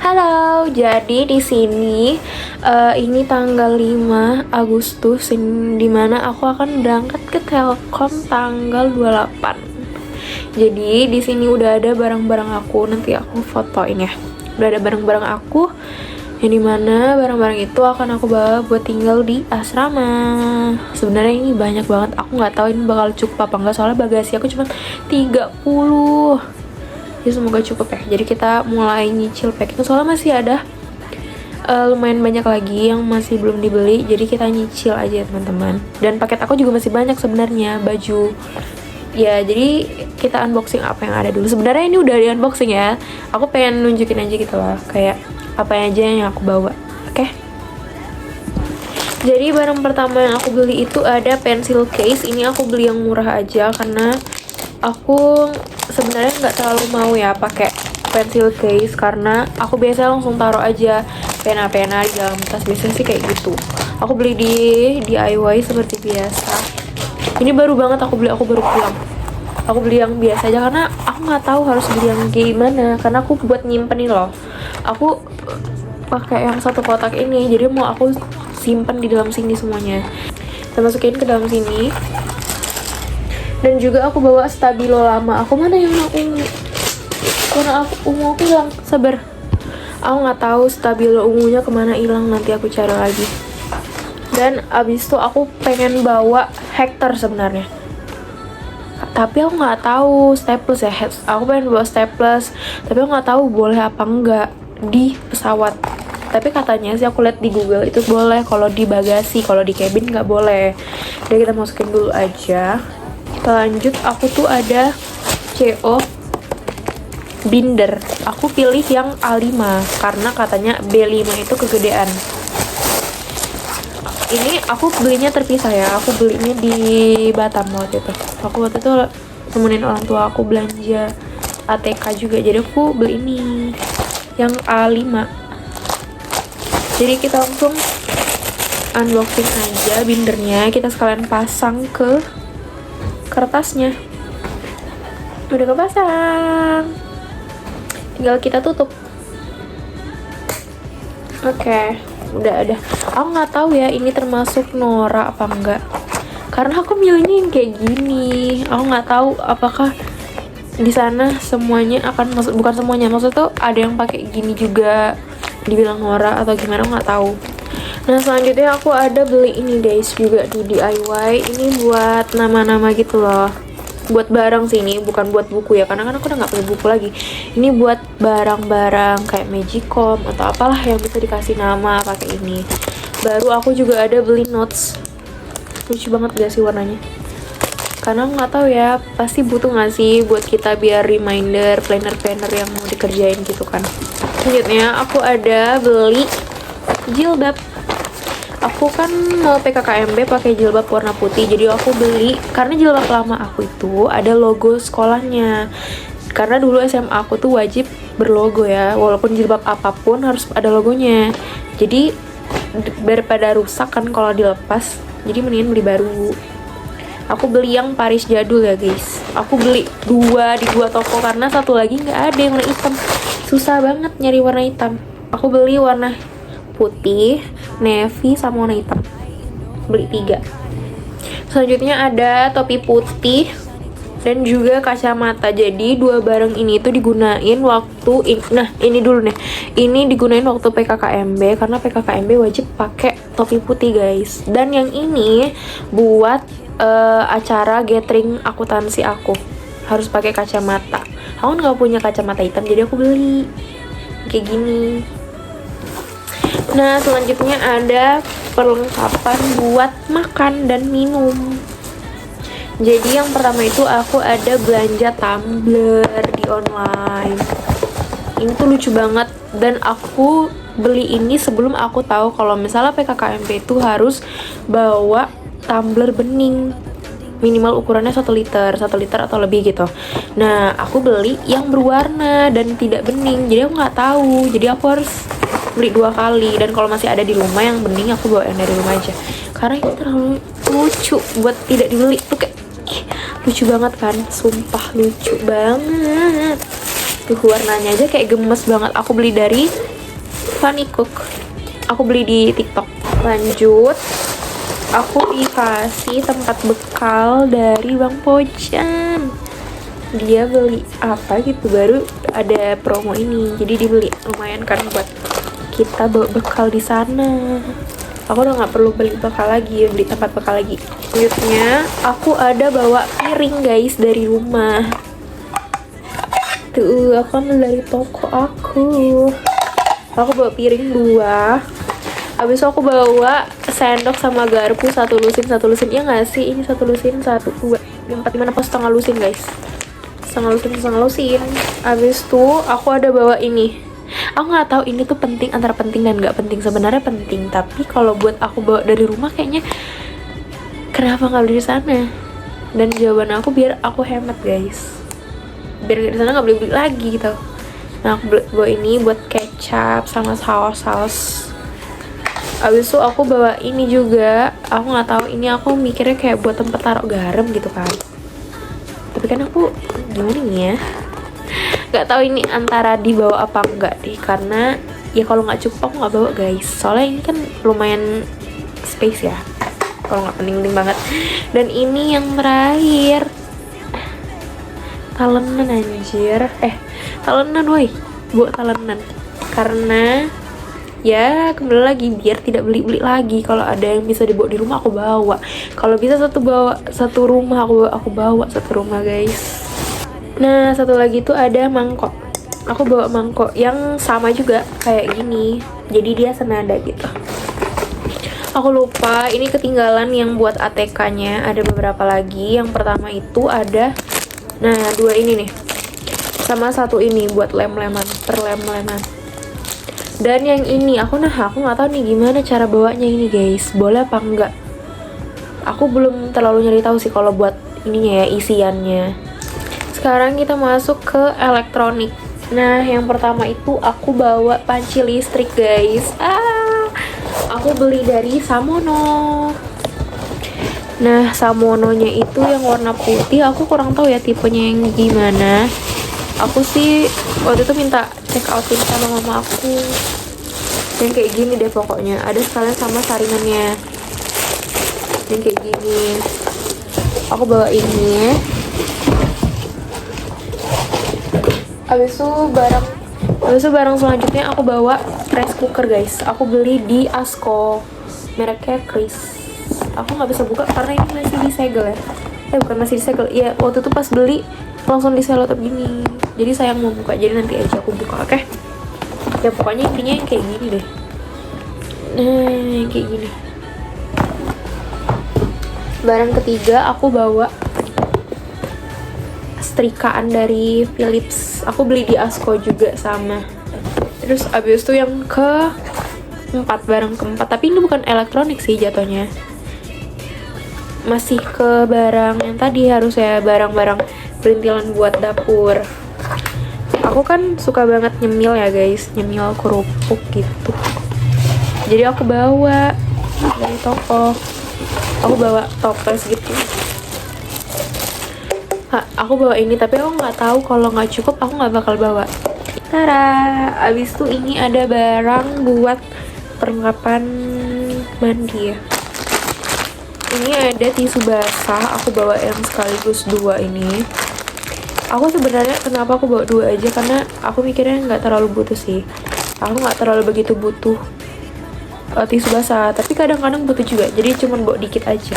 Halo, jadi di sini ini tanggal 5 Agustus dimana aku akan berangkat ke Telkom tanggal 28. Jadi di sini udah ada barang-barang aku, nanti aku fotoin ya. Udah ada barang-barang aku yang dimana barang-barang itu akan aku bawa buat tinggal di asrama. Sebenarnya ini banyak banget, aku nggak tahu ini bakal cukup apa enggak soalnya bagasi aku cuma 30. Ya semoga cukup ya. Jadi kita mulai nyicil packing soalnya masih ada lumayan banyak lagi yang masih belum dibeli. Jadi kita nyicil aja teman-teman. Dan paket aku juga masih banyak sebenarnya, baju. Ya jadi kita unboxing apa yang ada dulu. Sebenarnya ini udah di unboxing ya. Aku pengen nunjukin aja gitu lah, kayak apa aja yang aku bawa. Oke. Jadi barang pertama yang aku beli itu ada pencil case. Ini aku beli yang murah aja karena aku sebenarnya nggak terlalu mau ya pakai pencil case karena aku biasanya langsung taruh aja pena-pena di dalam tas, biasanya sih kayak gitu. Aku beli di DIY seperti biasa. Ini baru banget aku baru pulang. Aku beli yang biasa aja karena aku nggak tahu harus beli yang gimana, karena aku buat nyimpen nih loh. Aku pakai yang satu kotak ini, jadi mau aku simpen di dalam sini semuanya. Kita masukin ke dalam sini. Dan juga aku bawa stabilo lama. Aku mana yang ungu? Karena ungu aku hilang. Sabar. Aku nggak tahu stabilo ungunya kemana hilang. Nanti aku cari lagi. Dan abis itu aku pengen bawa Hector sebenarnya. Tapi aku nggak tahu staples ya. Aku pengen bawa staples. Tapi aku nggak tahu boleh apa enggak di pesawat. Tapi katanya sih aku lihat di Google itu boleh kalau di bagasi, kalau di cabin nggak boleh. Jadi kita masukin dulu aja. Lanjut aku tuh ada CO binder. Aku pilih yang A5 karena katanya B5 itu kegedean. Ini aku belinya terpisah ya. Aku belinya di Batam waktu itu. Aku waktu itu nemenin orang tua aku belanja ATK juga. Jadi aku beli ini yang A5. Jadi kita langsung unboxing aja bindernya. Kita sekalian pasang ke kertasnya. Udah kepasang, tinggal kita tutup. Oke, udah ada. Aku nggak tahu ya ini termasuk Nora apa enggak, karena aku milihnya yang kayak gini. Aku nggak tahu apakah di sana semuanya akan masuk, bukan semuanya, maksud tuh ada yang pakai gini juga dibilang Nora atau gimana, nggak tahu. Nah selanjutnya aku ada beli ini guys, juga di DIY. Ini buat nama-nama gitu loh, buat barang sih, ini bukan buat buku ya, karena kan aku udah nggak punya buku lagi. Ini buat barang-barang kayak Magicom atau apalah yang bisa dikasih nama pakai ini. Baru aku juga ada beli notes, lucu banget gak sih warnanya, karena nggak tahu ya, pasti butuh nggak sih buat kita biar reminder planner-planner yang mau dikerjain gitu kan. Selanjutnya aku ada beli jilbab. Aku kan mau PKKMB pakai jilbab warna putih, jadi aku beli karena jilbab lama aku itu ada logo sekolahnya. Karena dulu SMA aku tuh wajib berlogo ya, walaupun jilbab apapun harus ada logonya. Jadi daripada rusak kan kalau dilepas, jadi mendingan beli baru. Aku beli yang Paris jadul ya guys. Aku beli di dua toko karena satu lagi nggak ada yang warna hitam. Susah banget nyari warna hitam. Aku beli warna putih, navy, sama warna hitam. Beli 3. Selanjutnya ada topi putih dan juga kacamata. Jadi dua barang ini tuh digunain waktu ini dulu nih. Ini digunain waktu PKKMB karena PKKMB wajib pakai topi putih guys. Dan yang ini buat acara gathering akuntansi aku. Harus pakai kacamata. Aku nggak punya kacamata hitam, jadi aku beli kayak gini. Nah selanjutnya ada perlengkapan buat makan dan minum. Jadi yang pertama itu aku ada belanja tumbler di online. Ini tuh lucu banget, dan aku beli ini sebelum aku tahu kalau misalnya PKKMB itu harus bawa tumbler bening, minimal ukurannya 1 liter atau lebih gitu. Nah aku beli yang berwarna dan tidak bening, jadi aku nggak tahu, jadi aku harus beli 2 kali. Dan kalau masih ada di rumah yang bening, aku bawa yang dari rumah aja karena ini terlalu lucu buat tidak dibeli. Tuh kayak lucu banget kan, sumpah lucu banget. Tuh warnanya aja kayak gemes banget. Aku beli dari Funny Cook. Aku beli di TikTok. Lanjut, aku dikasih tempat bekal dari Bang Pojan. Dia beli apa gitu, baru ada promo ini, jadi dibeli. Lumayan kan buat kita bawa bekal di sana. Aku udah nggak perlu beli bekal lagi, beli tempat bekal lagi. Selanjutnya aku ada bawa piring guys dari rumah. Tuh, aku ambil dari toko aku. Aku bawa piring 2. Habis itu aku bawa sendok sama garpu, satu lusin. Ya nggak sih? Ini satu lusin, 1, 2, 4, 5, apa setengah lusin guys. Setengah lusin. Habis itu aku ada bawa ini. Aku nggak tahu ini tuh penting, antara penting dan nggak penting. Sebenarnya penting, tapi kalau buat aku bawa dari rumah kayaknya kenapa nggak beli di sana? Dan jawaban aku biar aku hemat guys, biar di sana nggak beli lagi gitu. Nah, aku bawa ini buat kecap sama saus. Abis itu aku bawa ini juga. Aku nggak tahu, ini aku mikirnya kayak buat tempat taruh garam gitu kan. Tapi kan aku gimana nih ya? Nggak tahu ini antara dibawa apa enggak deh, karena ya kalau nggak cukup aku nggak bawa guys. Soalnya ini kan lumayan space ya. Kalau nggak penting banget. Dan ini yang terakhir. Talenan anjir. Talenan woi. Bawa talenan. Karena ya kembali lagi biar tidak beli lagi. Kalau ada yang bisa dibawa di rumah aku bawa. Kalau bisa satu rumah aku bawa satu rumah guys. Nah, satu lagi tuh ada mangkok. Aku bawa mangkok yang sama juga kayak gini. Jadi dia senada gitu. Aku lupa ini ketinggalan yang buat ATK-nya. Ada beberapa lagi. Yang pertama itu ada, nah 2 ini nih. Sama 1 ini buat lem-leman, perlem-leman. Dan yang ini aku nggak tahu nih gimana cara bawanya ini guys. Boleh apa enggak? Aku belum terlalu nyari tahu sih kalau buat ininya ya, isiannya. Sekarang kita masuk ke elektronik. Nah, yang pertama itu aku bawa panci listrik guys. Aku beli dari Samono. Nah, Samononya itu yang warna putih. Aku kurang tahu ya tipenya yang gimana. Aku sih waktu itu minta check outin sama mama aku. Yang kayak gini deh pokoknya. Ada sekalian sama saringannya. Yang kayak gini. Aku bawa ini. Habis itu barang selanjutnya aku bawa rice cooker guys. Aku beli di Asko, mereknya Chris. Aku nggak bisa buka karena ini masih disegel ya. Bukan masih disegel. Iya, waktu itu pas beli langsung diselotip gini. Jadi sayang mau buka. Jadi nanti aja aku buka, oke? Ya pokoknya intinya yang kayak gini deh. Nah, yang kayak gini. Barang ketiga aku bawa setrikaan dari Philips. Aku beli di Asko juga sama. Terus abis itu yang barang keempat, tapi ini bukan elektronik sih jatuhnya. Masih ke barang yang tadi, harus ya barang-barang perintilan buat dapur. Aku kan suka banget nyemil ya guys, nyemil kerupuk gitu. Jadi aku bawa dari toko. Aku bawa toples gitu. Aku bawa ini, tapi aku nggak tahu kalau nggak cukup aku nggak bakal bawa. Tara, abis itu ini ada barang buat perlengkapan mandi ya. Ini ada tisu basah, aku bawa yang sekaligus 2 ini. Aku sebenarnya kenapa aku bawa 2 aja, karena aku mikirnya nggak terlalu butuh sih. Aku nggak terlalu begitu butuh tisu basah, tapi kadang-kadang butuh juga, jadi cuman bawa dikit aja.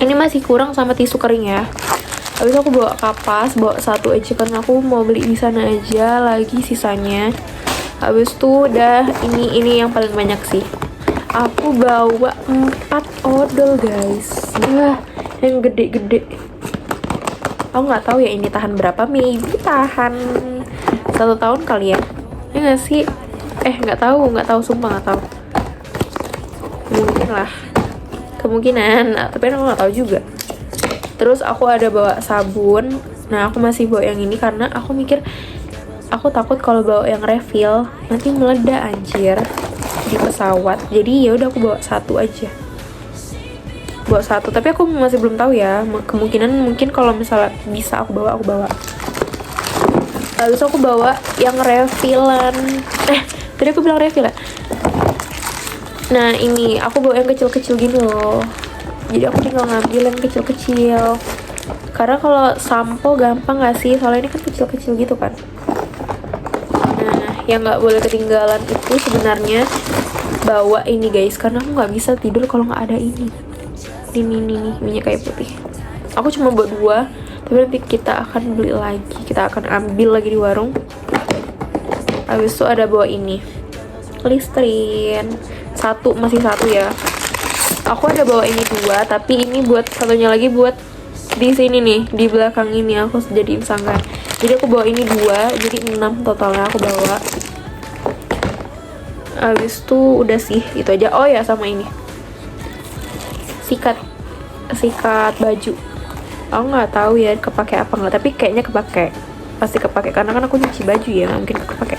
Ini masih kurang sama tisu kering ya. Habis aku bawa kapas, bawa 1 aja karena aku mau beli di sana aja lagi sisanya. Habis itu udah ini yang paling banyak sih. Aku bawa 4 odol guys. Yang gede-gede. Aku nggak tahu ya ini tahan berapa, maybe tahan 1 tahun kali ya. Ya nggak sih? Nggak tahu, sumpah nggak tahu. Mungkin lah, kemungkinan, tapi aku nggak tahu juga. Terus aku ada bawa sabun. Nah, aku masih bawa yang ini karena aku mikir, aku takut kalau bawa yang refill nanti meledak anjir di pesawat. Jadi ya udah aku bawa 1 aja. Bawa 1, tapi aku masih belum tahu ya. Kemungkinan mungkin kalau misalnya bisa aku bawa. Lalu aku bawa yang refillan. Tadi aku bilang refill ya. Nah ini aku bawa yang kecil-kecil gini loh, jadi aku tinggal ngambil yang kecil-kecil. Karena kalau sampo gampang gak sih, soalnya ini kan kecil-kecil gitu kan. Nah yang nggak boleh ketinggalan itu sebenarnya bawa ini guys, karena aku nggak bisa tidur kalau nggak ada ini minyak kayu putih. Aku cuma bawa 2, tapi nanti kita akan beli lagi, kita akan ambil lagi di warung. Habis itu ada bawa ini Listerine masih satu ya. Aku ada bawa ini 2, tapi ini buat satunya lagi buat di sini nih, di belakang ini aku jadiin sanggar. Jadi aku bawa ini 2, jadi 6 totalnya aku bawa. Habis itu udah sih, itu aja. Oh ya, sama ini sikat baju. Aku nggak tahu ya kepake apa nggak, tapi kayaknya pasti kepake karena kan aku nyuci baju ya, nggak mungkin kepake.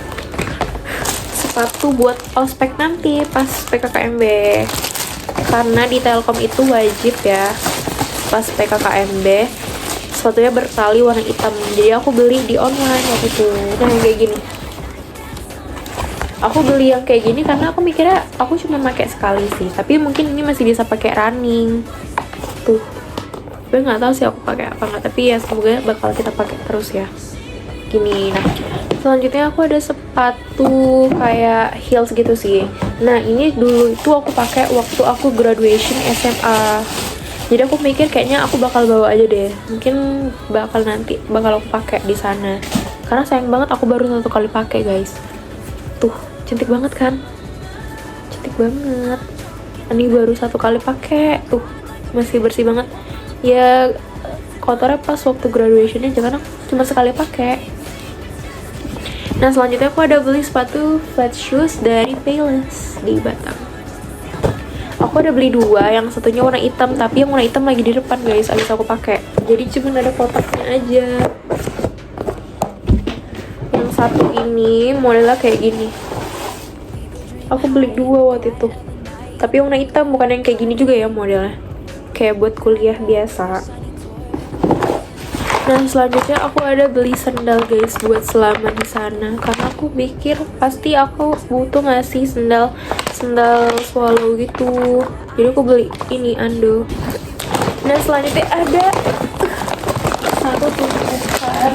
Sepatu buat ospek nanti pas PKKMB, karena di Telkom itu wajib ya pas PKKMB sepatunya bertali warna hitam. Jadi aku beli di online waktu itu. Nah yang kayak gini, aku beli yang kayak gini karena aku mikirnya aku cuma pakai sekali sih, tapi mungkin ini masih bisa pakai running tuh. Gue nggak tahu sih aku pakai apa nggak, tapi ya semoga bakal kita pakai terus ya gini. Nah selanjutnya aku ada sepatu kayak heels gitu sih. Nah ini dulu itu aku pakai waktu aku graduation SMA, jadi aku mikir kayaknya aku bakal bawa aja deh, mungkin bakal aku pakai di sana, karena sayang banget aku baru 1 kali pakai guys. Tuh cantik banget kan, cantik banget. Ini baru 1 kali pakai, tuh masih bersih banget ya. Kotornya pas waktu graduationnya aja karena cuma sekali pakai. Nah selanjutnya aku ada beli sepatu flat shoes dari Payless di Batam. Aku ada beli 2, yang satunya warna hitam, tapi yang warna hitam lagi di depan guys, abis aku pakai, jadi cuma ada kotaknya aja. Yang satu ini modelnya kayak gini, aku beli 2 waktu itu, tapi yang warna hitam, bukan yang kayak gini juga ya modelnya, kayak buat kuliah biasa. Nah selanjutnya aku ada beli sendal guys buat selama di sana, karena aku pikir pasti aku butuh ngasih sendal swallow gitu, jadi aku beli ini Ando. Nah selanjutnya ada satu tumpukan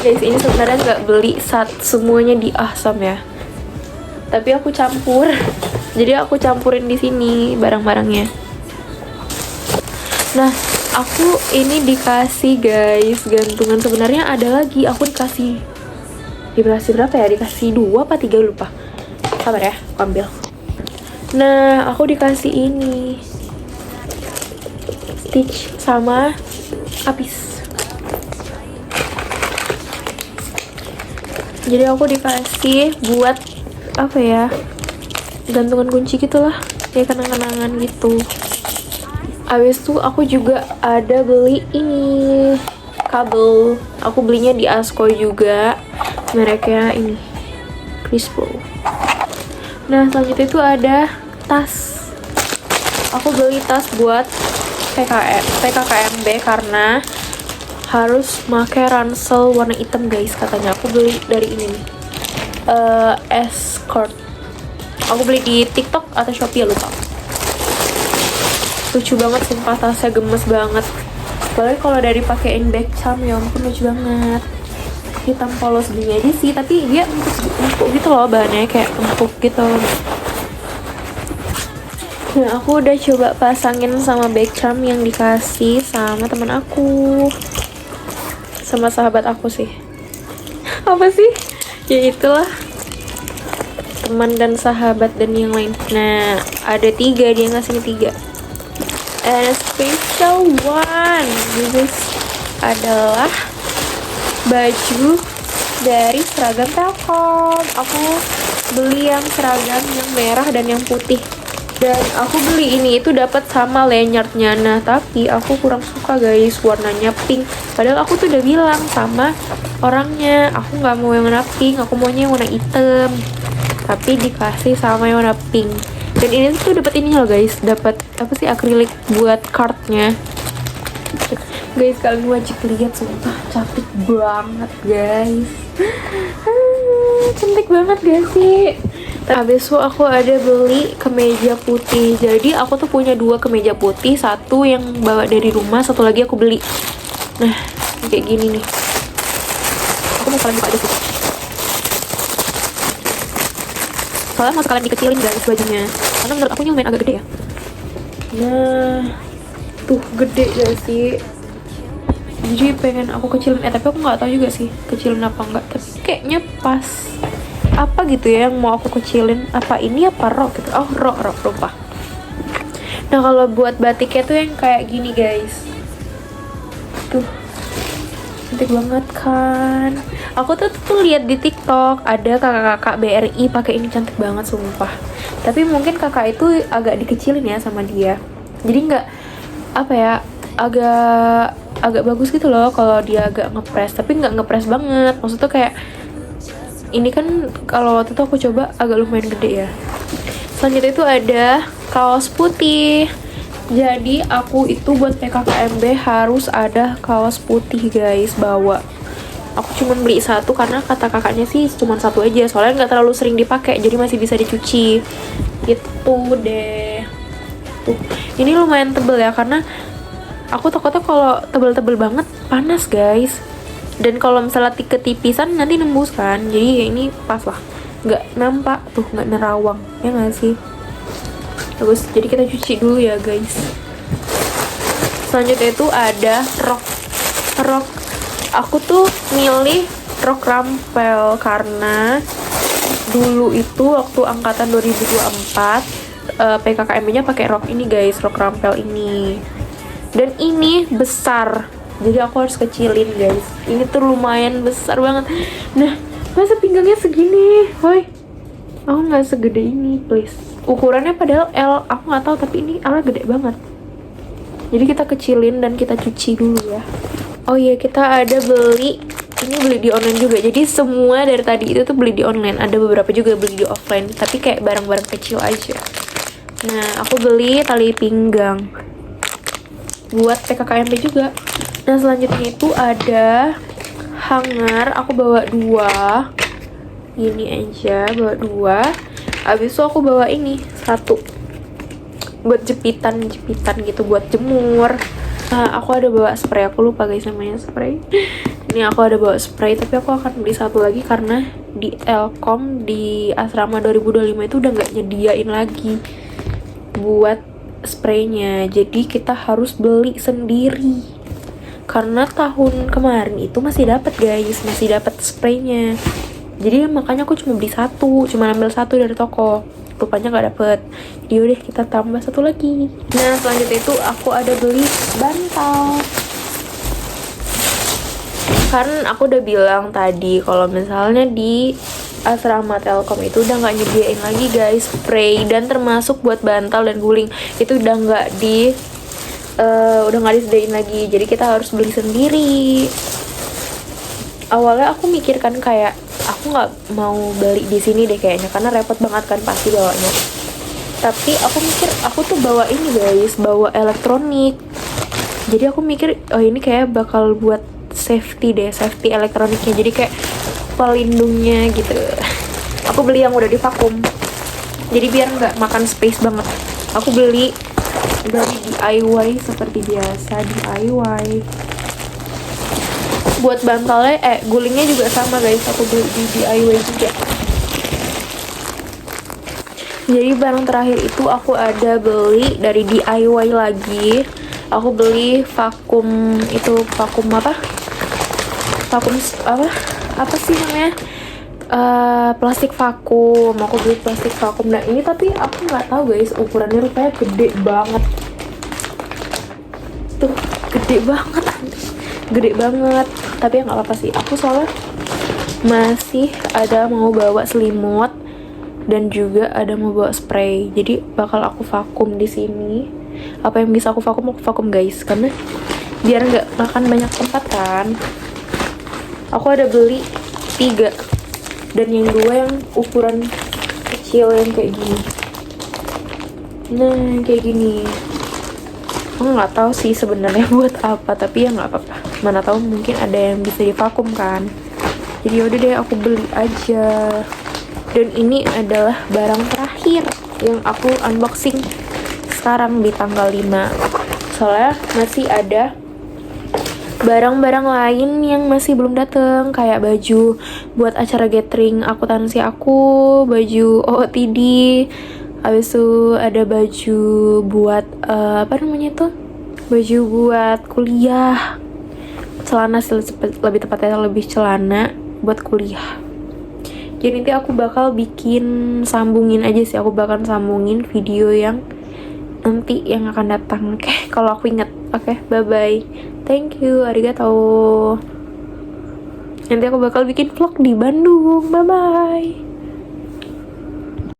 guys, ini sebenarnya nggak beli semuanya di Ahsam ya, tapi aku campur, jadi aku campurin di sini barang-barangnya. Nah aku ini dikasih guys gantungan, sebenarnya ada lagi, aku dikasih berapa ya, dikasih 2 apa 3 lupa, sabar ya aku ambil. Nah aku dikasih ini Stitch sama Apis, jadi aku dikasih buat apa ya, gantungan kunci gitulah ya, kenang-kenangan gitu. Abis itu aku juga ada beli ini kabel, aku belinya di Asko juga, mereknya ini Crispo. Nah selanjutnya itu ada tas, aku beli tas buat PKKMB karena harus pakai ransel warna hitam guys katanya. Aku beli dari ini nih, Escort, aku beli di TikTok atau Shopee lupa. Lucu banget sumpah, tasnya gemes banget, apalagi kalau dari pakein bag charm ya ampun lucu banget. Hitam polos gini aja sih, tapi dia empuk gitu loh, bahannya kayak empuk gitu. Nah aku udah coba pasangin sama bag charm yang dikasih sama teman aku, sama sahabat aku sih. Apa sih ya, itulah teman dan sahabat dan yang lain. Nah ada 3, dia ngasih 3. And special one, this adalah baju dari seragam Telkom. Aku beli yang seragam yang merah dan yang putih, dan aku beli ini itu dapat sama lanyardnya. Nah tapi aku kurang suka guys warnanya pink, padahal aku tuh udah bilang sama orangnya aku nggak mau yang warna pink, aku maunya yang warna hitam, tapi dikasih sama yang warna pink. Dan ini tuh dapat ini loh guys, dapat apa sih, akrilik buat cardnya guys. Kalian wajib lihat, sumpah cantik banget guys. Cantik banget gak sih? Habis itu aku ada beli kemeja putih. Jadi aku tuh punya 2 kemeja putih, satu yang bawa dari rumah, satu lagi aku beli. Nah, kayak gini nih. Aku mau kalian buka aja sih. Soalnya mau sekalian dikecilin guys bajunya. Karena menurut aku ini lumayan agak gede ya. Nah, tuh gede gak sih? Jadi pengen aku kecilin, tapi aku nggak tahu juga sih kecilin apa enggak. Tapi kayaknya pas. Apa gitu ya yang mau aku kecilin, apa ini apa rok gitu. Oh, rok lupa. Nah, kalau buat batiknya tuh yang kayak gini guys, tuh cantik banget kan. Aku tuh lihat di TikTok ada kakak-kakak BRI pakai ini, cantik banget sumpah. Tapi mungkin kakak itu agak dikecilin ya sama dia, jadi nggak apa ya, agak bagus gitu loh kalau dia agak ngepres, tapi nggak ngepres banget. Maksudnya kayak ini kan kalau waktu itu aku coba agak lumayan gede ya. Selanjutnya itu ada kaos putih. Jadi aku itu buat PKKMB harus ada kaos putih guys bawa. Aku cuma beli satu karena kata kakaknya sih cuma satu aja, soalnya nggak terlalu sering dipakai, jadi masih bisa dicuci. Itu deh. Tuh, ini lumayan tebel ya, karena aku takutnya kalau tebel-tebel banget panas guys. Dan kalau misalnya ketipisan nanti nembus kan, jadi ya ini pas lah, nggak nampak tuh, nggak nerawang ya nggak sih. Bagus, jadi kita cuci dulu ya guys. Selanjutnya itu ada rok. Aku tuh milih rok rampel karena dulu itu waktu angkatan 2024 PKKMB-nya pakai rok ini guys, rok rampel ini. Dan ini besar, jadi aku harus kecilin guys. Ini tuh lumayan besar banget. Nah, masa pinggangnya segini, woi. Aku nggak segede ini, please. Ukurannya padahal L, aku nggak tahu, tapi ini L gede banget. Jadi kita kecilin dan kita cuci dulu ya. Oh iya, kita ada beli di online juga. Jadi semua dari tadi itu tuh beli di online. Ada beberapa juga beli di offline, tapi kayak barang-barang kecil aja. Nah, aku beli tali pinggang buat PKKMB juga. Nah, selanjutnya itu ada hanger. Aku bawa 2. Ini aja bawa 2. Abis itu aku bawa ini 1 buat jepitan gitu, buat jemur. Nah, aku ada bawa spray. Aku lupa guys namanya spray. Ini aku ada bawa spray, tapi aku akan beli 1 lagi karena di Elkom di asrama 2025 itu udah nggak nyediain lagi buat spraynya. Jadi kita harus beli sendiri. Karena tahun kemarin itu masih dapat guys, masih dapat spraynya. Jadi makanya aku cuma beli 1, cuma ambil 1 dari toko. Rupanya nggak dapet. Jadi udah kita tambah 1 lagi. Nah, selanjutnya itu aku ada beli bantal. Kan aku udah bilang tadi kalau misalnya di asrama Telkom itu udah nggak nyediain lagi guys spray, dan termasuk buat bantal dan guling itu udah nggak disediain lagi. Jadi kita harus beli sendiri. Awalnya aku mikirkan kayak aku nggak mau beli di sini deh kayaknya, karena repot banget kan pasti bawanya. Tapi aku mikir aku tuh bawa ini guys, bawa elektronik. Jadi aku mikir oh ini kayak bakal buat safety elektroniknya, jadi kayak pelindungnya gitu. Aku beli yang udah divakum, jadi biar nggak makan space banget. Aku beli dari DIY seperti biasa, DIY. Buat bantalnya, gulingnya juga sama guys, aku beli di DIY juga. Jadi barang terakhir itu aku ada beli dari DIY lagi. Aku beli vakum apa sih namanya, plastik vakum. Aku beli plastik vakum. Nah ini tapi aku nggak tahu guys, ukurannya rupanya gede banget. Tuh gede banget. Tapi ya nggak apa-apa sih. Aku soalnya masih ada mau bawa selimut dan juga ada mau bawa spray. Jadi bakal aku vakum di sini. Apa yang bisa aku vakum guys, karena biar nggak makan banyak tempat kan. Aku ada beli 3 dan yang 2 yang ukuran kecil yang kayak gini. Nah kayak gini. Aku nggak tahu sih sebenarnya buat apa, tapi ya nggak apa-apa. Mana tahu mungkin ada yang bisa divakum kan. Jadi yaudah deh, aku beli aja. Dan ini adalah barang terakhir yang aku unboxing sekarang di tanggal 5. Soalnya masih ada barang-barang lain yang masih belum dateng, kayak baju buat acara gathering akuntansi aku, baju OOTD, habis itu ada baju buat apa namanya tuh, baju buat kuliah, celana sih lebih tepatnya, lebih celana buat kuliah. Jadi nanti aku bakal sambungin aja sih, aku bakal sambungin video yang nanti yang akan datang. Oke, kalau aku inget. Oke, bye bye, thank you, arigato. Nanti aku bakal bikin vlog di Bandung. Bye bye.